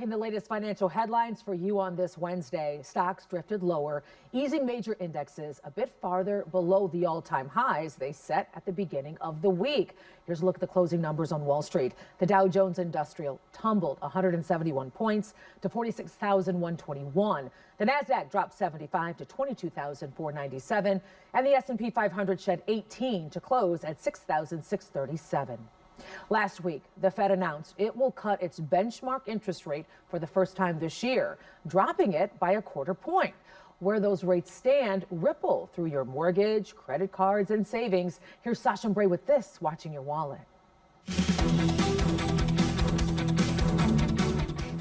In the latest financial headlines for you on this Wednesday, stocks drifted lower, easing major indexes a bit farther below the all-time highs they set at the beginning of the week. Here's a look at the closing numbers on Wall Street. The Dow Jones Industrial tumbled 171 points to 46,121. The Nasdaq dropped 75 to 22,497, and the S&P 500 shed 18 to close at 6,637. Last week, the Fed announced it will cut its benchmark interest rate for the first time this year, dropping it by a quarter point. Where those rates stand ripple through your mortgage, credit cards, and savings. Here's Sasha Bray with this, Watching Your Wallet.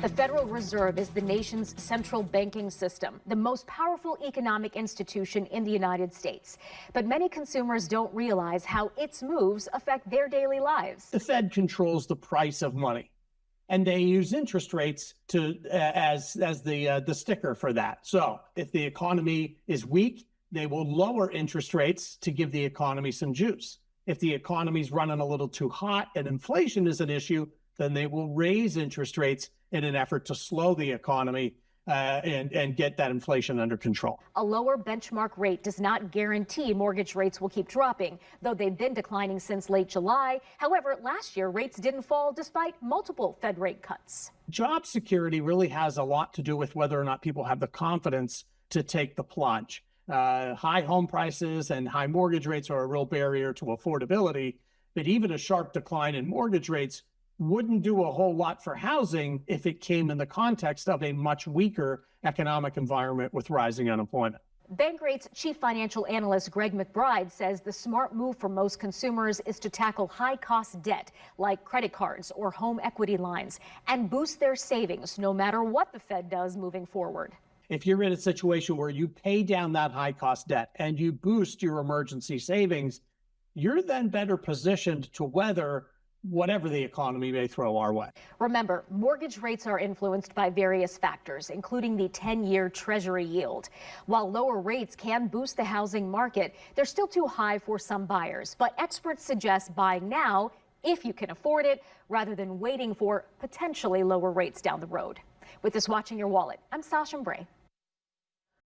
The Federal Reserve is the nation's central banking system, the most powerful economic institution in the United States. But many consumers don't realize how its moves affect their daily lives. The Fed controls the price of money, and they use interest rates to as the sticker for that. So if the economy is weak, they will lower interest rates to give the economy some juice. If the economy's running a little too hot and inflation is an issue, then they will raise interest rates in an effort to slow the economy and get that inflation under control. A lower benchmark rate does not guarantee mortgage rates will keep dropping, though they've been declining since late July. However, last year, rates didn't fall despite multiple Fed rate cuts. Job security really has a lot to do with whether or not people have the confidence to take the plunge. High home prices and high mortgage rates are a real barrier to affordability, but even a sharp decline in mortgage rates wouldn't do a whole lot for housing if it came in the context of a much weaker economic environment with rising unemployment. Bankrate's chief financial analyst Greg McBride says the smart move for most consumers is to tackle high-cost debt like credit cards or home equity lines and boost their savings no matter what the Fed does moving forward. If you're in a situation where you pay down that high-cost debt and you boost your emergency savings, you're then better positioned to weather whatever the economy may throw our way. Remember, mortgage rates are influenced by various factors, including the 10-year Treasury yield. While lower rates can boost the housing market, they're still too high for some buyers. But experts suggest buying now if you can afford it, rather than waiting for potentially lower rates down the road. With this Watching Your Wallet, I'm Sasha Bray.